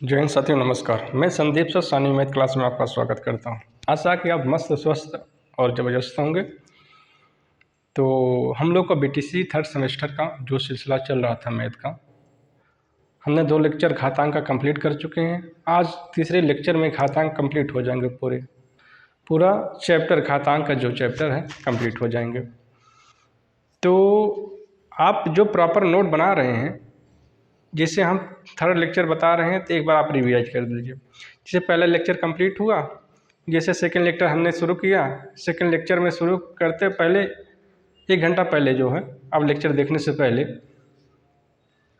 जय हिंद साथियों, नमस्कार। मैं संदीप सर सानी मैथ क्लास में आपका स्वागत करता हूं। आशा कि आप मस्त स्वस्थ और ज़बरदस्त होंगे। तो हम लोग का बीटीसी थर्ड सेमेस्टर का जो सिलसिला चल रहा था मैथ का, हमने 2 लेक्चर घातांक का कंप्लीट कर चुके हैं। आज तीसरे लेक्चर में घातांक कंप्लीट हो जाएंगे। पूरा चैप्टर घातांक का जो चैप्टर है कंप्लीट हो जाएंगे। तो आप जो प्रॉपर नोट बना रहे हैं, जिसे हम थर्ड लेक्चर बता रहे हैं, तो एक बार आप रिवाइज कर दीजिए। जैसे पहला लेक्चर कंप्लीट हुआ, जैसे सेकंड लेक्चर हमने शुरू किया, सेकंड लेक्चर में शुरू करते पहले 1 घंटा पहले जो है, अब लेक्चर देखने से पहले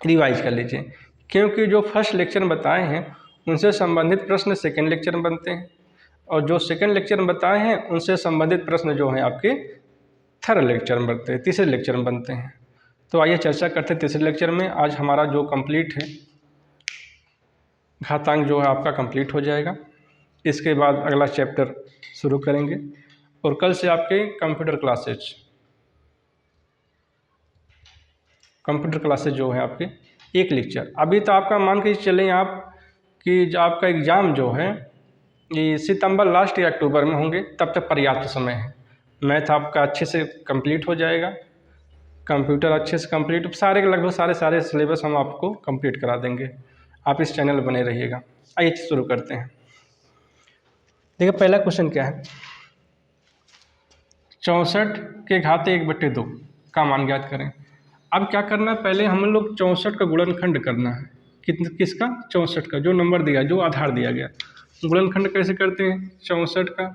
रिवाइज कर लीजिए, क्योंकि जो फर्स्ट लेक्चर में बताए हैं उनसे संबंधित प्रश्न सेकंड लेक्चर में बनते हैं, और जो सेकंड लेक्चर में बताए हैं उनसे संबंधित प्रश्न जो हैं आपके थर्ड लेक्चर में बनते हैं, तीसरे लेक्चर में बनते हैं। तो आइए चर्चा करते हैं तीसरे लेक्चर में। आज हमारा जो कंप्लीट है घातांक जो है आपका कंप्लीट हो जाएगा। इसके बाद अगला चैप्टर शुरू करेंगे, और कल से आपके कंप्यूटर क्लासेज जो है आपके एक लेक्चर। अभी तो आपका मान के चलें आप कि जो आपका एग्ज़ाम जो है ये सितंबर लास्ट या अक्टूबर में होंगे, तब तक पर्याप्त समय है। मैथ आपका अच्छे से कंप्लीट हो जाएगा, कंप्यूटर अच्छे से कंप्लीट, लगभग सारे सिलेबस हम आपको कंप्लीट करा देंगे। आप इस चैनल बने रहिएगा। आइए शुरू करते हैं। देखिए पहला क्वेश्चन क्या है, 64 के घाते 1/2 का मान ज्ञात करें। अब क्या करना है, पहले हम लोग 64 का गुणनखंड करना है। किसका? 64 का, जो नंबर दिया, जो आधार दिया गया। गुणनखंड कैसे करते हैं 64 का?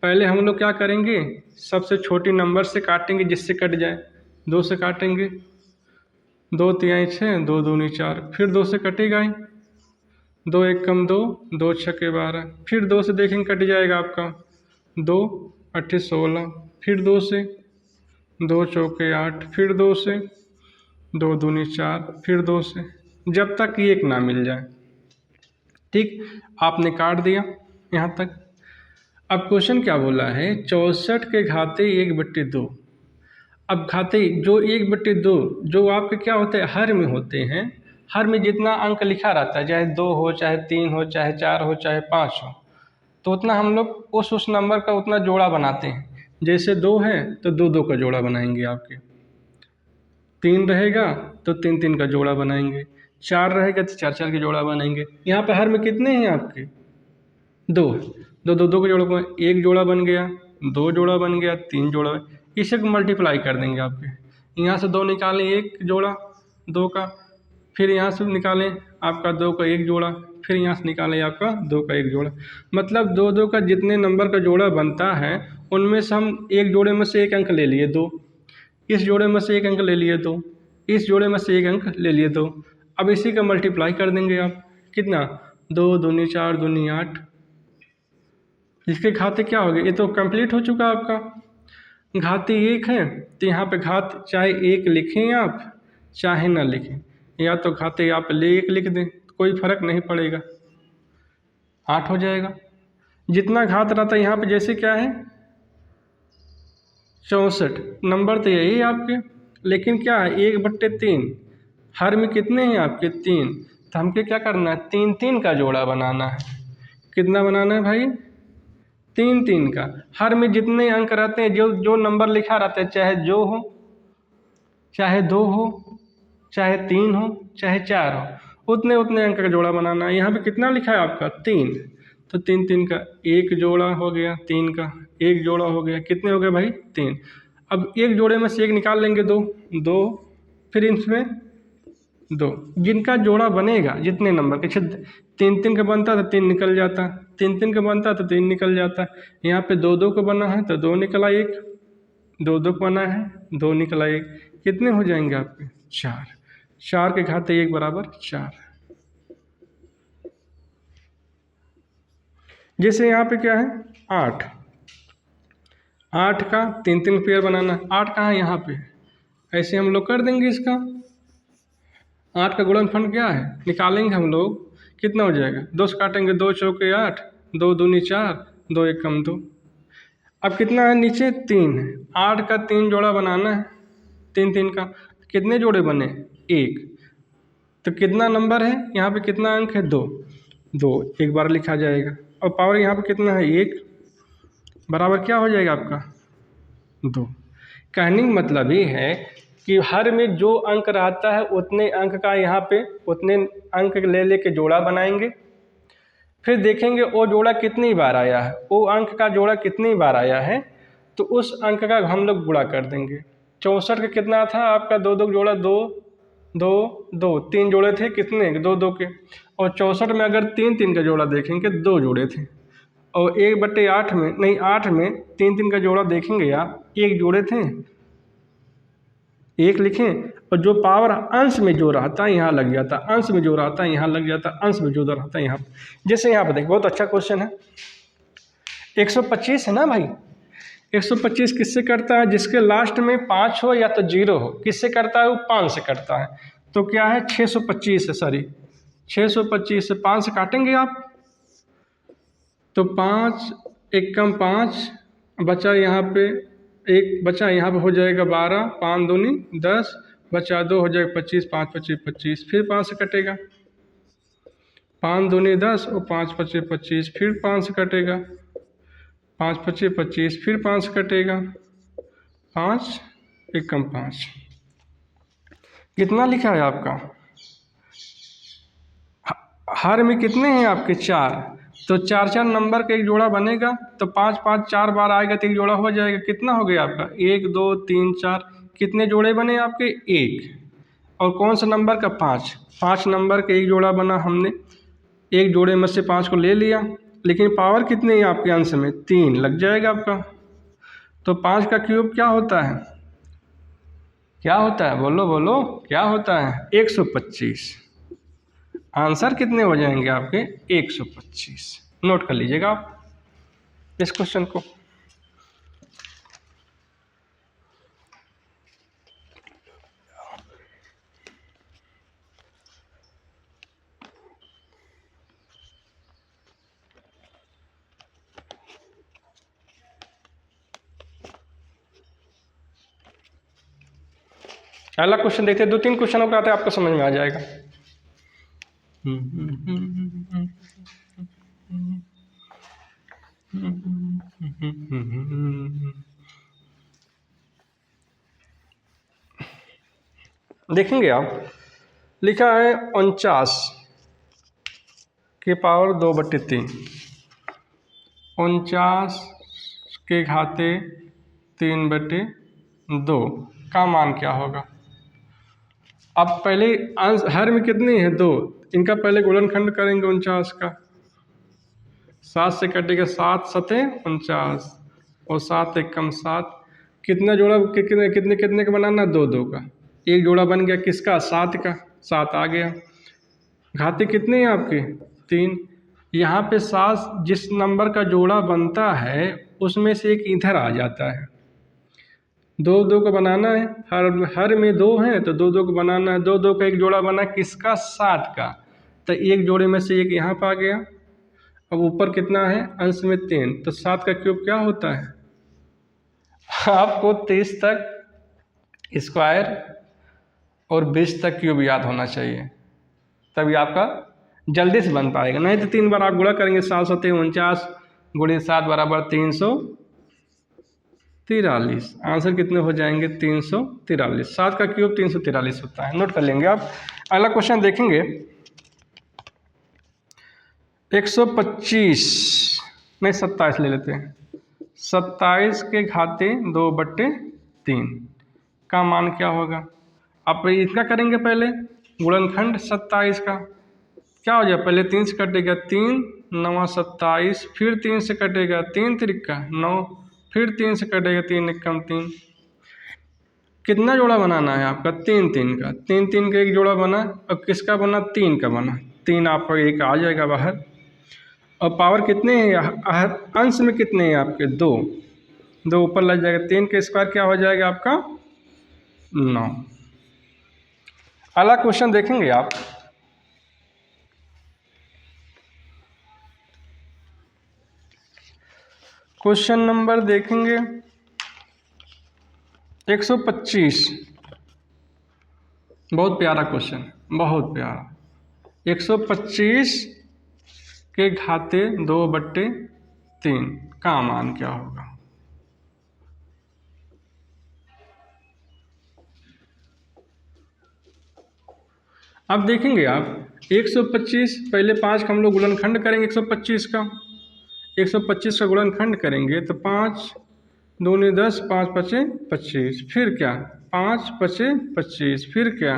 पहले हम लोग क्या करेंगे, सबसे छोटी नंबर से काटेंगे जिससे कट जाए। 2 से काटेंगे, 2 तिहाई 6, 2 दूनी 4, फिर 2 से कटेगा ही, 2 1 कम 2, 2 6 12, फिर 2 से देखेंगे कट जाएगा आपका, 2 8 16, फिर 2 से, 2 चौके 8, फिर 2 से, 2 दूनी 4, फिर 2 से, जब तक 1 ना मिल जाए। ठीक, आपने काट दिया यहाँ तक। अब क्वेश्चन क्या बोला है, 64 के घाते 1/2। अब घाते जो 1/2 जो आपके क्या होते हैं, हर में होते हैं। हर में जितना अंक लिखा रहता है, चाहे 2 हो, चाहे 3 हो, चाहे 4 हो, चाहे 5 हो, तो उतना हम लोग उस नंबर का उतना जोड़ा बनाते हैं। जैसे 2 है तो 2 2 का जोड़ा बनाएंगे आपके, 3 रहेगा तो 3 3 का जोड़ा बनाएंगे, 4 रहेगा तो 4 4 का जोड़ा बनाएंगे। यहाँ पे हर में कितने हैं आपके? 2 2 2 2 का जोड़ा, 1 जोड़ा बन गया, 2 जोड़ा बन गया, 3 जोड़ा। इसे मल्टीप्लाई कर देंगे आपके। यहाँ से 2 निकालें, 1 जोड़ा 2 का, फिर यहाँ से निकालें आपका 2 का 1 जोड़ा, फिर यहाँ से निकालें आपका 2 का 1 जोड़ा। मतलब 2 2 का जितने नंबर का जोड़ा बनता है उनमें से हम एक जोड़े में से 1 अंक ले लिए 2, इस जोड़े में से 1 अंक ले लिए 2, इस जोड़े में से 1 अंक ले लिए 2। अब इसी का मल्टीप्लाई कर देंगे आप। कितना? 2 दूनी 4 दूनी 8। इसके घाते क्या हो गए, ये तो कंप्लीट हो चुका आपका। घाते 1 है तो यहाँ पे घात चाहे 1 लिखें आप चाहे ना लिखें, या तो घाते आप 1 लिख दें, कोई फर्क नहीं पड़ेगा, 8 हो जाएगा। जितना घात रहता है यहाँ पे, जैसे क्या है 64 नंबर तो यही है आपके, लेकिन क्या है 1/3। हर में कितने हैं आपके? 3। तो हमको क्या करना है, 3 3 का जोड़ा बनाना है। कितना बनाना है भाई? 3 3 का। हर में जितने अंक रहते हैं, जो जो नंबर लिखा रहता है, चाहे जो हो, चाहे 2 हो, चाहे 3 हो, चाहे 4 हो, उतने उतने अंक का जोड़ा बनाना है। यहाँ पे कितना लिखा है आपका? 3। तो 3 3 का 1 जोड़ा हो गया, 3 का 1 जोड़ा हो गया, कितने हो गए भाई? 3। अब एक जोड़े में से 1 निकाल लेंगे, 2 2, फिर इसमें 2, जिनका जोड़ा बनेगा, जितने नंबर के 3 3 का बनता तो 3 निकल जाता, 3 3 का बनता तो 3 निकल जाता। यहाँ पे 2 2 का बना है तो 2 निकला 1, 2 2 का बना है 2 निकला 1, कितने हो जाएंगे आपके? 4। 4 के घाते 1 बराबर 4। जैसे यहाँ पे क्या है 8, 8 का 3 3 पेयर बनाना है। 8 कहाँ है? यहाँ पे। ऐसे हम लोग कर देंगे इसका। 8 का गुणनफल क्या है, निकालेंगे हम लोग, कितना हो जाएगा? 2 से काटेंगे, 2 चौके 8, 2 दूनी 4, 2 1 कम 2। अब कितना है नीचे? 3 है। 8 का 3 जोड़ा बनाना है, 3 3 का। कितने जोड़े बने? 1। तो कितना नंबर है यहाँ पे, कितना अंक है, 2, 2 एक बार लिखा जाएगा। और पावर यहाँ पे कितना है, 1, बराबर क्या हो जाएगा आपका, 2। कहने का मतलब ये है कि हर में जो अंक रहता है उतने अंक का यहाँ पे उतने अंक ले लेके जोड़ा बनाएंगे, फिर देखेंगे वो जोड़ा कितनी बार आया है, वो अंक का जोड़ा कितनी बार आया है, तो उस अंक का हम लोग गुणा कर देंगे। 64 का कितना था आपका, 2 2 जोड़ा, 2 2 2 3 जोड़े थे कितने, 2 2 के। और 64 में अगर 3 3 का जोड़ा देखेंगे 2 जोड़े थे। और 1/8 में नहीं, 8 में 3 3 का जोड़ा देखेंगे आप, 1 जोड़े थे, 1 लिखें। और जो पावर अंश में जो रहता है यहाँ लग जाता, अंश में जो रहता है यहाँ लग जाता, अंश में जो रहता है यहाँ। जैसे यहाँ पर देखिए, बहुत अच्छा क्वेश्चन है, 125 है ना भाई, 125 किससे करता है, जिसके लास्ट में 5 हो या तो 0 हो, किससे करता है वो, 5 से करता है। तो क्या है, 625 है, सॉरी 625 से 5 से काटेंगे आप, तो 5 एकम 5 बचा, यहाँ पे 1 बचा, यहाँ पे हो जाएगा 12, 5 दूनी 10, बचा 2 हो जाएगा 25, 5 25 25, फिर 5 से कटेगा, 5 दूनी 10 और 5 25 25, फिर 5 से कटेगा, 5 25 25, फिर 5 से कटेगा, 5 एकम 5। कितना लिखा है आपका, हर में कितने हैं आपके, 4, तो 4 4 नंबर का एक जोड़ा बनेगा, तो 5 5 4 बार आएगा तो एक जोड़ा हो जाएगा। कितना हो गया आपका, 1 2 3 4, कितने जोड़े बने आपके, 1। और कौन सा नंबर का, 5, 5 नंबर का एक जोड़ा बना, हमने एक जोड़े में से 5 को ले लिया, लेकिन पावर कितने है आपके अंश में, 3 लग जाएगा आपका। तो 5 का क्यूब क्या होता है, क्या होता है, बोलो बोलो क्या होता है, 125। आंसर कितने हो जाएंगे आपके, 125। नोट कर लीजिएगा आप इस क्वेश्चन को। अगला क्वेश्चन देखते हैं, 2-3 क्वेश्चन हो आते हैं, आपको समझ में आ जाएगा। देखेंगे आप, लिखा है 49 के पावर 2/3, 49 के घाते 3/2 का मान क्या होगा। अब पहले अंश, हर में कितने हैं, 2, इनका पहले गुणनखंड करेंगे 49 का, 7 से कटेगा, 7 7 49 और 7 एकम 7, कितना जोड़ा, कितने कितने कितने का बनाना, 2 2 का, एक जोड़ा बन गया किसका, 7 का, 7 आ गया। घाते कितने हैं आपके, 3। यहाँ पे 7 जिस नंबर का जोड़ा बनता है उसमें से एक इधर आ जाता है, 2 2 को बनाना है, हर में 2 हैं तो 2 2 को बनाना है, 2 2 का एक जोड़ा बना किसका, 7 का, तो एक जोड़े में से एक यहाँ पर आ गया। अब ऊपर कितना है, अंश में 3, तो 7 का क्यूब क्या होता है, आपको 30 तक स्क्वायर और 20 तक क्यूब याद होना चाहिए, तभी आपका जल्दी से बन पाएगा। नहीं तो 3 बार आप गुणा करेंगे, 7 7 49 गुणे 7 बराबर 343। आंसर कितने हो जाएंगे, 343। 7 का क्यूब 343 होता है, नोट कर लेंगे आप। अगला क्वेश्चन देखेंगे, 125 नहीं 27 ले लेते हैं, 27 के घाते 2/3 का मान क्या होगा। आप इतना करेंगे, पहले गुणनखंड 27 का क्या हो जाए, पहले 3 से कटेगा, 3 9 27, फिर 3 से कटेगा, 3 3 9, फिर 3 से कटेगा, 3 एकम 3। कितना जोड़ा बनाना है आपका, 3 3 का, 3 3 का एक जोड़ा बना, और किसका बना, 3 का बना, 3 आपका एक आ जाएगा बाहर। और पावर कितने हैं, अंश में कितने हैं आपके, 2 2 ऊपर लग जाएगा, 3 का स्क्वायर क्या हो जाएगा आपका, 9। अगला क्वेश्चन देखेंगे आप, क्वेश्चन नंबर देखेंगे 125, बहुत प्यारा क्वेश्चन। बहुत प्यारा। 125 के घाते 2/3 का मान क्या होगा? अब देखेंगे आप 125, पहले 5 का हम लोग गुणनखंड करेंगे 125 का। 125 का गुणनखंड करेंगे तो 5 दूनी 10, 5 पचे 25, फिर क्या 5 पचे 25, फिर क्या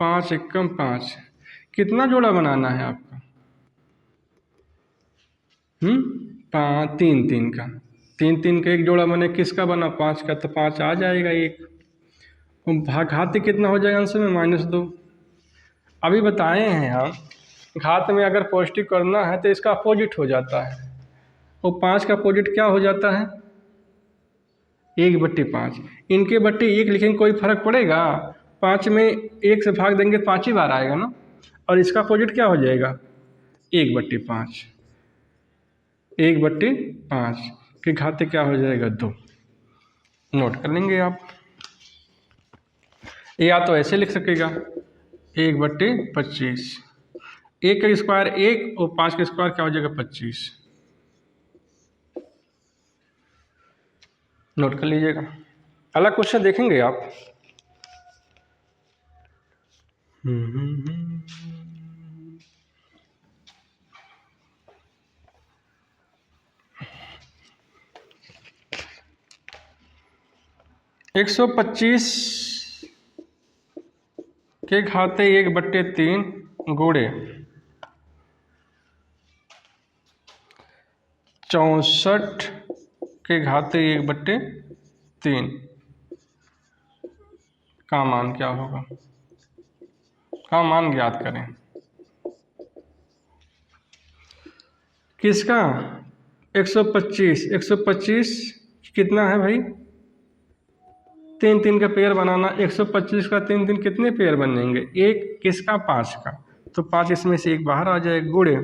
5 एकम 5। कितना जोड़ा बनाना है आपका? 3 का। 3 का एक जोड़ा बने, किसका बना? 5 का, तो 5 आ जाएगा एक। घात कितना हो जाएगा आंसर में? -2। अभी बताए हैं हम, घात में अगर पॉजिटिव करना है तो इसका अपोजिट हो जाता है। वो 5 का अपोजिट क्या हो जाता है? 1/5। इनके बट्टे 1 लिखेंगे, कोई फर्क पड़ेगा? 5 में 1 से भाग देंगे 5 ही बार आएगा ना। और इसका अपोजिट क्या हो जाएगा? 1/5। 1/5 के घाते क्या हो जाएगा? 2। नोट कर लेंगे आप। या तो ऐसे लिख सकेगा 1/25। 1 का स्क्वायर 1 और 5 का स्क्वायर क्या हो जाएगा? 25। नोट कर लीजिएगा। अगला क्वेश्चन देखेंगे आप। 125 के घाते 1/3 गुणे 64 के घाते 1/3 का मान क्या होगा? का मान ज्ञात करें। किसका? 125। 125 कितना है भाई? 3 का पेयर बनाना। 125 का 3 कितने पेयर बनेंगे? एक किसका? 5 का। तो 5 इसमें से एक बाहर आ जाए, गुणे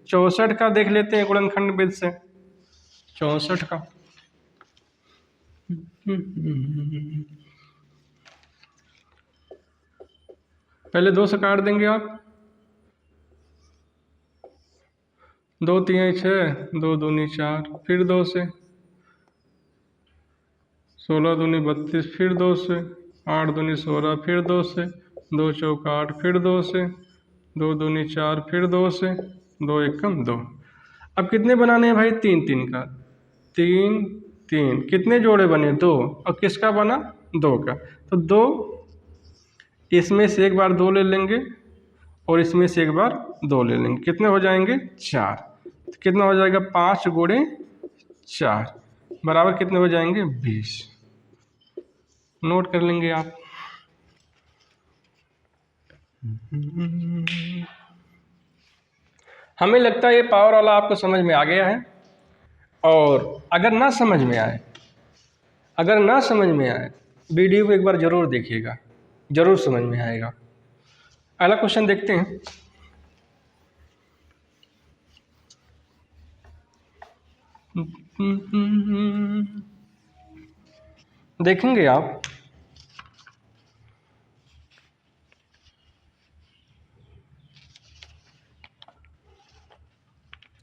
64 का देख लेते हैं गुणनखंड विधि से। 64 का पहले 2 से काट देंगे आप। 2 3 6, 2 दूनी 4, फिर 2 से 16 दूनी 32, फिर 2 से 8 दूनी 16, फिर 2 से 2 चौका 8, फिर 2 से 2 दूनी 4, फिर 2 से 2 एकम 2। अब कितने बनाने हैं भाई? 3 का। 3 कितने जोड़े बने? 2। और किसका बना? 2 का। तो 2 इसमें से एक बार 2 ले लेंगे और इसमें से एक बार 2 ले लेंगे। कितने हो जाएंगे? 4। तो कितना हो जाएगा? 5 गुणे 4 बराबर कितने हो जाएंगे? 20। नोट कर लेंगे आप। हमें लगता है ये पावर वाला आपको समझ में आ गया है। और अगर ना समझ में आए, वीडियो को एक बार ज़रूर देखिएगा, ज़रूर समझ में आएगा। अगला क्वेश्चन देखते हैं। देखेंगे आप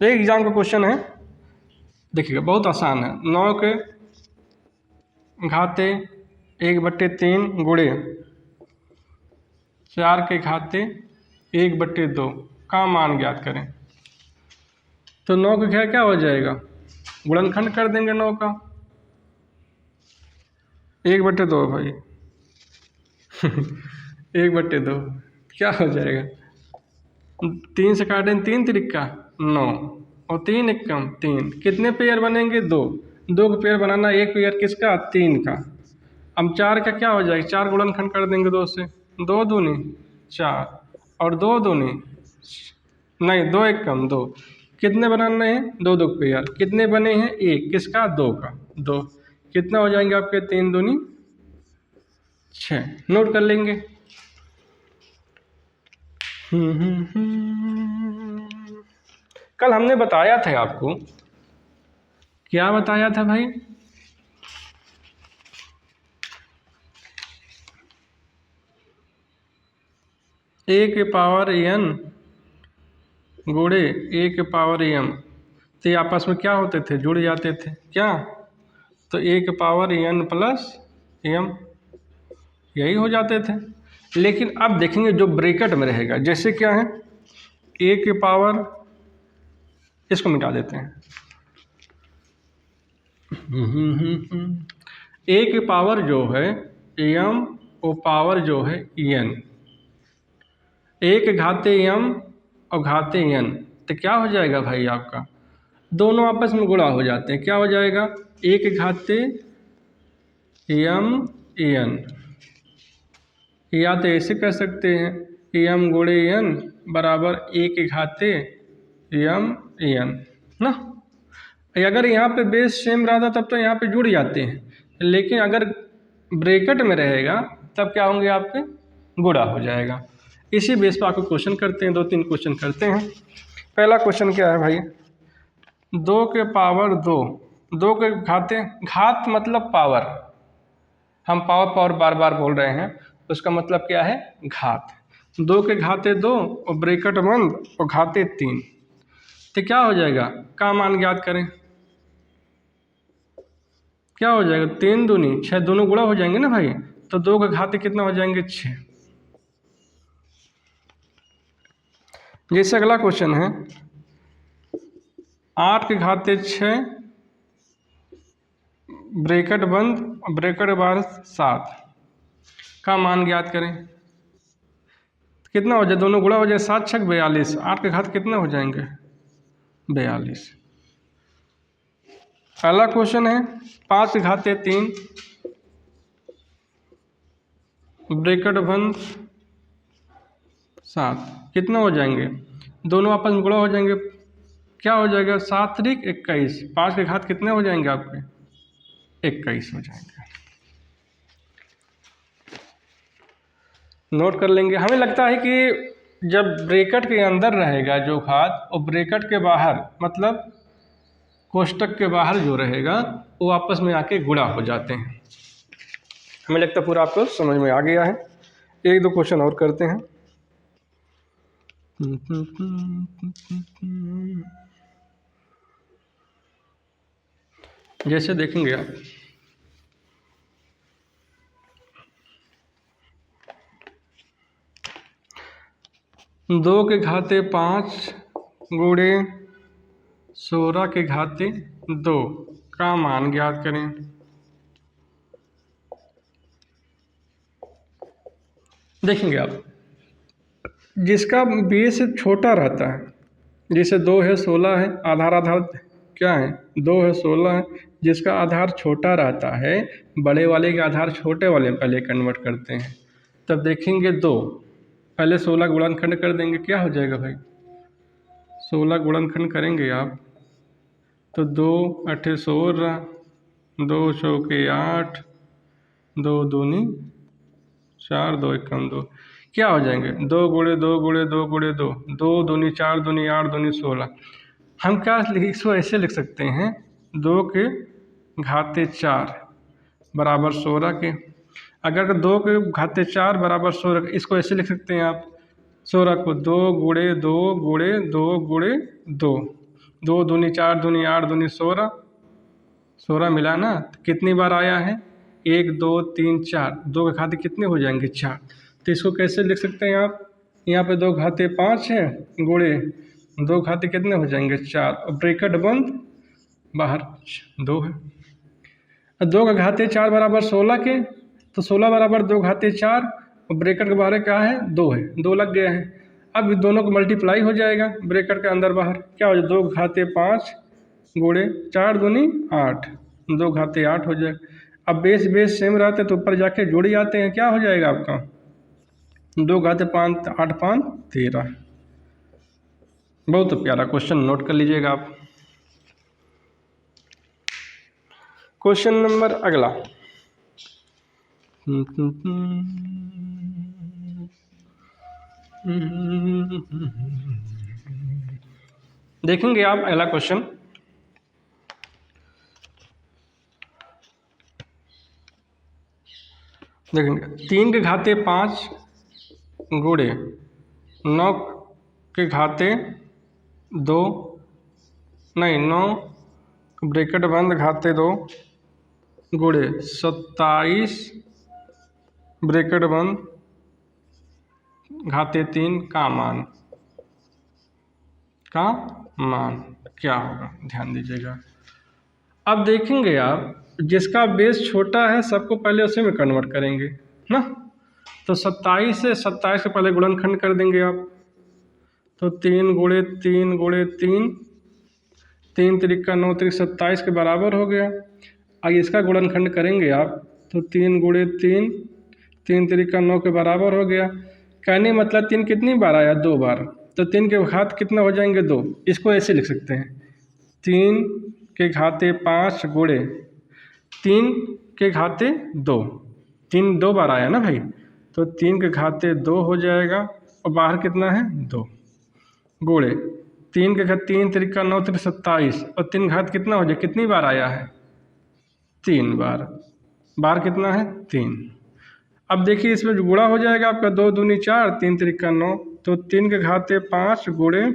एक एग्जाम का क्वेश्चन है, देखिएगा बहुत आसान है। 9 के घाते 1/3 गुणे 4 के घाते 1/2 का मान ज्ञात करें। तो 9 का क्या हो जाएगा? गुणनखंड कर देंगे 9 का। 1/2 भाई 1/2 क्या हो जाएगा? 3 से काटें 3 त्रिका 9 और 3 एकम 3। कितने पेयर बनेंगे? 2। 2 का पेयर बनाना। एक पेयर किसका? 3 का। अब 4 का क्या हो जाएगा? 4 गुणनखंड कर देंगे 2 से। 2 दूनी 4 और 2 दूनी नहीं 2 एकम 2। कितने बनाने हैं? 2 पेयर। कितने बने हैं? एक किसका? 2 का। 2 कितना हो जाएंगे आपके? 3 दूनी 6। नोट कर लेंगे। कल हमने बताया था आपको, क्या बताया था भाई? ए के पावर एन गुणे ए के पावर एम, तो ये आपस में क्या होते थे, जुड़ जाते थे क्या, तो ए के पावर एन प्लस एम यही हो जाते थे। लेकिन अब देखेंगे जो ब्रैकेट में रहेगा, जैसे क्या है ए के पावर, इसको मिटा देते हैं, ए के पावर जो है एम और पावर जो है एन, ए के घाते एम और घाते एन, तो क्या हो जाएगा भाई आपका, दोनों आपस में गुणा हो जाते हैं, क्या हो जाएगा ए के घाते एम एन, या तो ऐसे कर सकते हैं एम गुणे एन बराबर ए के घाते एम एन ना। अगर यहाँ पे बेस सेम रहता तब तो यहाँ पे जुड़ जाते हैं, लेकिन अगर ब्रैकेट में रहेगा तब क्या होंगे आपके, गुणा हो जाएगा। इसी बेस पर आपको क्वेश्चन करते हैं, 2-3 क्वेश्चन करते हैं। पहला क्वेश्चन क्या है भाई, 2 के पावर 2, 2 के घाते, घात मतलब पावर, हम पावर पावर बार बार बोल रहे हैं तो उसका मतलब क्या है घात, 2 के घाते 2 और ब्रैकेट बंद और घाते 3, तो क्या हो जाएगा, का मान ज्ञात करें, क्या हो जाएगा 3 दूनी 6, दोनों गुणा हो जाएंगे ना भाई, तो 2 के घाते कितना हो जाएंगे 6। जैसे अगला क्वेश्चन है 8 के घाते 6 ब्रैकेट बंद ब्रैकेट बाहर 7 का मान ज्ञात करें, कितना हो जाए, दोनों गुणा हो जाए, 7 छक 42, 8 के घात कितने हो जाएंगे 42। अगला क्वेश्चन है 5 के घाते 3 ब्रैकेट बंद 7 कितना हो जाएंगे, दोनों आपस में गुणा हो जाएंगे, क्या हो जाएगा 7 त्रिक 21, 5 के घात कितने हो जाएंगे आपके 21 हो जाएंगे। नोट कर लेंगे। हमें लगता है कि जब ब्रैकेट के अंदर रहेगा जो घात और ब्रैकेट के बाहर मतलब कोष्टक के बाहर जो रहेगा वो आपस में आके गुणा हो जाते हैं। हमें लगता है पूरा आपको समझ में आ गया है। 1-2 क्वेश्चन और करते हैं। जैसे देखेंगे आप 2 के घाते 5 गुणे 16 के घाते 2 का मान ज्ञात करें। देखेंगे आप जिसका बेस छोटा रहता है, जैसे 2 है 16 है, आधार आधार क्या है 2 है 16 है, जिसका आधार छोटा रहता है बड़े वाले के आधार छोटे वाले में पहले कन्वर्ट करते हैं। तब देखेंगे 2 पहले 16 गुणनखंड कर देंगे, क्या हो जाएगा भाई 16 गुणनखंड करेंगे आप तो 2 8 16, 2 चौके 8, 2 दूनी 4, 2 एकम 2, क्या हो जाएंगे 2 गुणे 2 गुणे 2 गुणे 2, 2 दूनी 4 दूनी 8 दूनी 16। हम क्या इसको ऐसे लिख सकते हैं 2 के घाते 4 बराबर 16 के, अगर 2 के घाते 4 बराबर 16, इसको ऐसे लिख सकते हैं आप 16 को 2 गुणे 2 गुणे 2 गुणे 2, 2 दूनी 4 दूनी 8 दूनी 16, 16 मिला ना, तो कितनी बार आया है 1 2 3 4, 2 के घाते कितने हो जाएंगे 4, तो इसको कैसे लिख सकते हैं आप, यहाँ पे 2 घाते 5 है गुणे 2 घाते कितने हो जाएंगे 4 और ब्रैकेट बंद बाहर 2 है। 2 का घाते 4 बराबर 16 के, तो 16 बराबर 2 घाते 4 और ब्रैकेट के बाहर क्या है 2 है, 2 लग गया है। अब दोनों को मल्टीप्लाई हो जाएगा ब्रैकेट के अंदर बाहर, क्या हो जाए 2 घाते 5 गुणे 4 दूनी 8, 2 घाते 8 हो जाए। अब बेस सेम रहते तो ऊपर जाके जुड़ जाते हैं, क्या हो जाएगा आपका 2 घाते 5 8 5 13। बहुत प्यारा क्वेश्चन, नोट कर लीजिएगा आप। क्वेश्चन नंबर अगला देखेंगे आप अगला क्वेश्चन, देखेंगे 3 के घाते 5 गुणे 9 के घाते 2, नहीं 9 ब्रैकेट बंद घाते 2 गुणे 27 ब्रैकेट बंद घाते 3 का मान क्या होगा, ध्यान दीजिएगा। अब देखेंगे आप जिसका बेस छोटा है सबको पहले उसी में कन्वर्ट करेंगे ना। तो 27 से 27 के पहले गुणनखंड कर देंगे आप, तो 3 गुणे 3 गुणे 3, 3 त्रिका 9 त्रिक 27 के बराबर हो गया। आगे इसका गुणनखंड करेंगे आप तो 3 गुणे 3, 3 त्रिका 9 के बराबर हो गया। कहने मतलब 3 कितनी बार आया, 2 बार, तो 3 के घात कितना हो जाएंगे 2। इसको ऐसे लिख सकते हैं 3 के घाते 5 गुणे 3 के घाते 2, 3 2 बार आया ना भाई, तो 3 के घाते 2 हो जाएगा और बाहर कितना है 2 गुणे 3 के घात 3 त्रिका 9 त्रिक 27 और 3 घात कितना हो जाए, कितनी बार आया है 3 बार, बार कितना है 3। अब देखिए इसमें जो गुणा हो जाएगा आपका 2 दूनी 4, 3 त्रिका 9, तो 3 के घाते 5 गुणे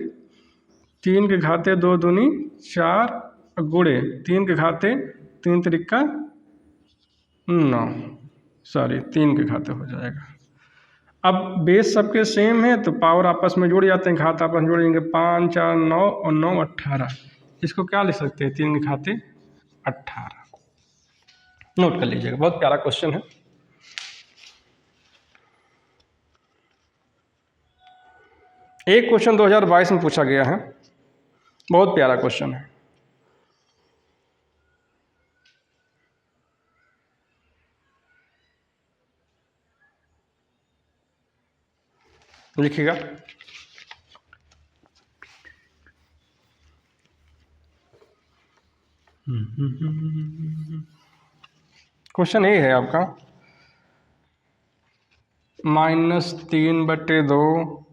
3 के घाते 2 दूनी 4 गुणे 3 के घाते 3 त्रिका 9, सॉरी 3 के घाते हो जाएगा। अब बेस सबके सेम है तो पावर आपस में जुड़ जाते हैं, घात आपस में जोड़ेंगे 5 4 9 और 9 18। इसको क्या लिख सकते हैं 3 के घाते 18। नोट कर लीजिएगा, बहुत प्यारा क्वेश्चन है। एक क्वेश्चन 2022 में पूछा गया है, बहुत प्यारा क्वेश्चन है। लिखिएगा क्वेश्चन ये है आपका -3/2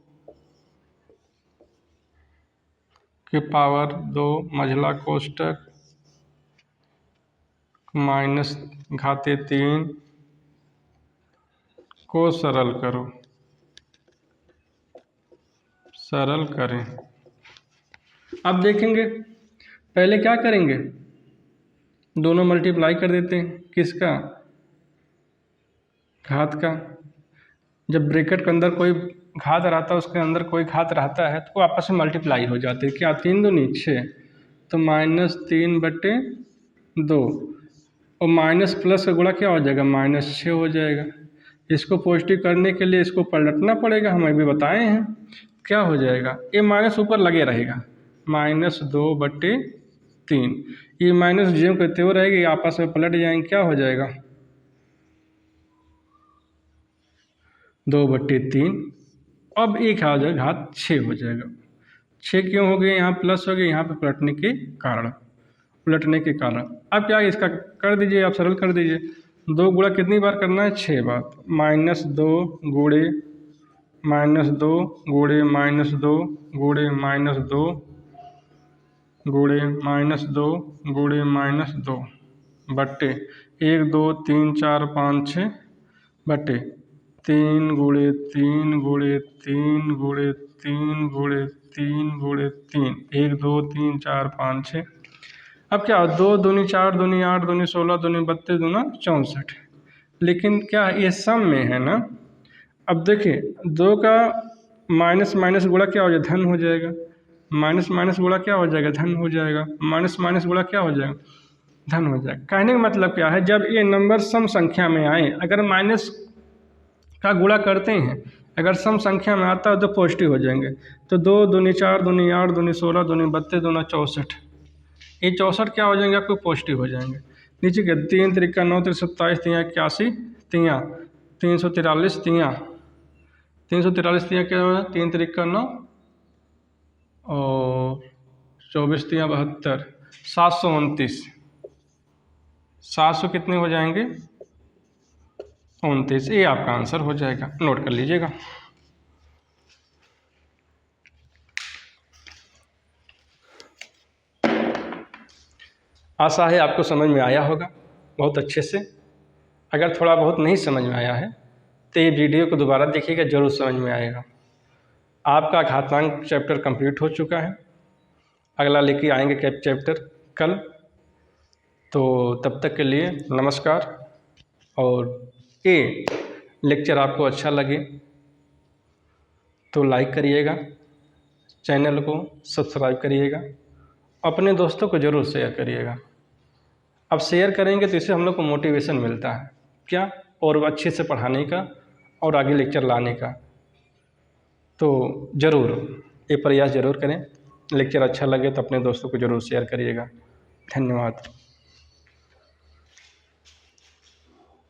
के पावर 2 मझला कोष्टक माइनस घाते 3 को सरल करो, सरल करें। अब देखेंगे पहले क्या करेंगे, दोनों मल्टीप्लाई कर देते हैं, किसका, घात का। जब ब्रैकेट के अंदर कोई घात रहता है उसके अंदर कोई घात रहता है तो वो आपस में मल्टीप्लाई हो जाते हैं। क्या 3 दूनी 6, तो -3/2 और माइनस प्लस का गुणा क्या हो जाएगा, -6 हो जाएगा। इसको पॉजिटिव करने के लिए इसको पलटना पड़ेगा, हम अभी बताए हैं। क्या हो जाएगा, ये माइनस ऊपर लगे रहेगा, -2/3, ये माइनस ज्यों के त्यों रहेगी, आपस में पलट जाएंगे, क्या हो जाएगा 2/3। अब एक आ जाएगा घात 6 हो जाएगा। 6 क्यों हो गए, यहाँ प्लस हो गए, यहाँ पे पलटने के कारण, अब क्या इसका कर दीजिए, आप सरल कर दीजिए। 2 गुणा कितनी बार करना है, 6 बार, -2 गुणे -2 गुणे -2 गुणे -2 गुणे -2 गुणे -2 बट्टे 1 2 3 4 5 6 बट्टे 3 गुणे 3 गुणे 3 गुणे 3 गुणे 3 गुणे 3, 1 2 3 4 5 6। अब क्या 2 दूनी 4 दूनी 8 दूनी 16 दूनी 32 दूना 64, लेकिन क्या ये सम में है ना। अब देखिए 2 का माइनस माइनस गुणा क्या हो जाएगा, धन हो जाएगा, माइनस माइनस गुणा क्या हो जाएगा, धन हो जाएगा, माइनस माइनस गुणा क्या हो जाएगा, धन हो जाएगा। कहने का मतलब क्या है, जब ये नंबर सम संख्या में आए, अगर माइनस का गुणा करते हैं, अगर सम संख्या में आता है तो पॉजिटिव हो जाएंगे। तो 2 दूनी 4 दूनी 8 दूनी 16 दूनी 32 दूना 64, ये 64 क्या हो जाएंगे आपको, पॉजिटिव हो जाएंगे। नीचे के 3 त्रिका 9 त्रिक 27 तियाँ 81 तियाँ 343 तियाँ 343 तियाँ क्या होगा, 3 त्रिका 9 और 24 तियाँ 72, 729, 700 कितने हो जाएंगे 29, ये आपका आंसर हो जाएगा, नोट कर लीजिएगा। आशा है आपको समझ में आया होगा बहुत अच्छे से। अगर थोड़ा बहुत नहीं समझ में आया है तो ये वीडियो को दोबारा देखिएगा, ज़रूर समझ में आएगा। आपका घातांक चैप्टर कंप्लीट हो चुका है। अगला लेके आएंगे चैप्टर कल। तो तब तक के लिए नमस्कार। और ये लेक्चर आपको अच्छा लगे तो लाइक करिएगा, चैनल को सब्सक्राइब करिएगा, अपने दोस्तों को ज़रूर शेयर करिएगा। अब शेयर करेंगे तो इससे हम लोग को मोटिवेशन मिलता है क्या, और अच्छे से पढ़ाने का और आगे लेक्चर लाने का। तो ज़रूर ये प्रयास ज़रूर करें। लेक्चर अच्छा लगे तो अपने दोस्तों को ज़रूर शेयर करिएगा। धन्यवाद।